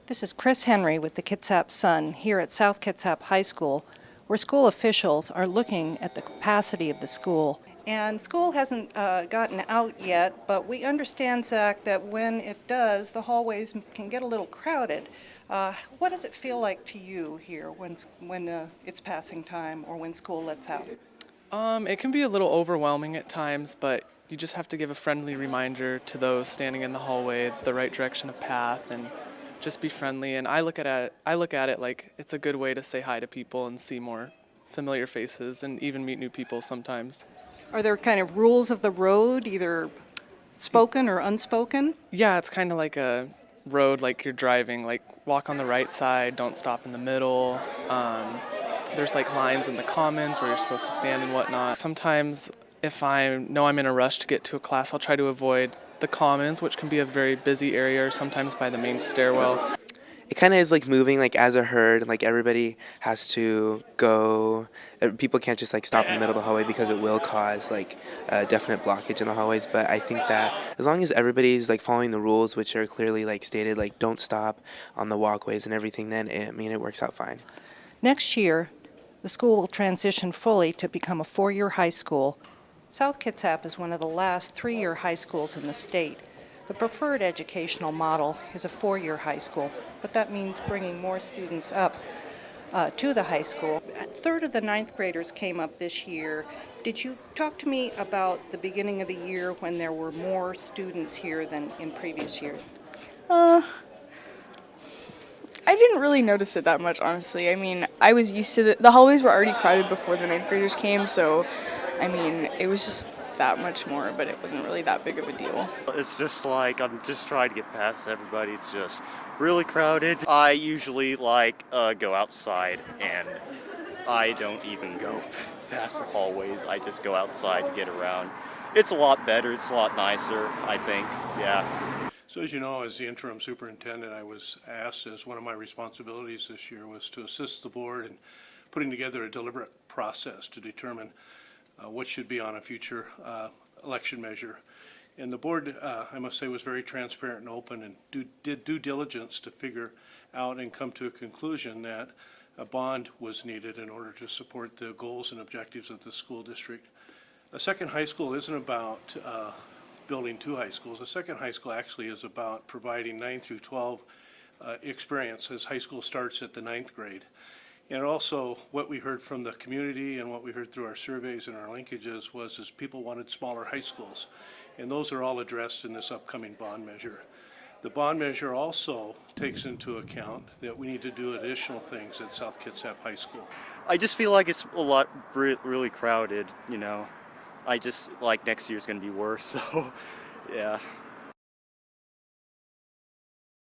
This is Chris Henry with the Kitsap Sun here at South Kitsap High School, where school officials are looking at the capacity of the school. And school hasn't gotten out yet, but we understand, Zach, that when it does, the hallways can get a little crowded. What does it feel like to you here when it's passing time or when school lets out? It can be a little overwhelming at times, but you just have to give a friendly reminder to those standing in the hallway the right direction of path and just be friendly. And I look at it like it's a good way to say hi to people and see more familiar faces and even meet new people sometimes. Are there kind of rules of the road, either spoken or unspoken? Yeah, it's kind of like a road like you're driving, like walk on the right side, don't stop in the middle. There's like lines in the commons where you're supposed to stand and whatnot. Sometimes if I know I'm in a rush to get to a class, I'll try to avoid the commons, which can be a very busy area, or sometimes by the main stairwell. It kind of is like moving like as a herd, like everybody has to go. People can't just like stop in the middle of the hallway because it will cause like a definite blockage in the hallways. But I think that as long as everybody's like following the rules, which are clearly like stated, like don't stop on the walkways and everything, then it works out fine. Next year, the school will transition fully to become a four-year high school. South Kitsap is one of the last three-year high schools in the state. The preferred educational model is a four-year high school, but that means bringing more students up to the high school. A third of the ninth graders came up this year. Did you talk to me about the beginning of the year when there were more students here than in previous years? I didn't really notice it that much, honestly. I mean, I was used to the hallways were already crowded before the ninth graders came, so I mean, it was just that much more, but it wasn't really that big of a deal. It's just like I'm just trying to get past everybody. It's just really crowded. I usually go outside, and I don't even go past the hallways. I just go outside to get around. It's a lot better. It's a lot nicer, I think. Yeah. So as you know, as the interim superintendent, I was asked as one of my responsibilities this year was to assist the board in putting together a deliberate process to determine what should be on a future election measure. And the board, I must say, was very transparent and open and did due diligence to figure out and come to a conclusion that a bond was needed in order to support the goals and objectives of the school district. A second high school isn't about building two high schools. A second high school actually is about providing 9 through 12 experience as high school starts at the ninth grade. And also what we heard from the community and what we heard through our surveys and our linkages was people wanted smaller high schools. And those are all addressed in this upcoming bond measure. The bond measure also takes into account that we need to do additional things at South Kitsap High School. I just feel like it's a lot really crowded, you know. I just like next year's going to be worse, so yeah.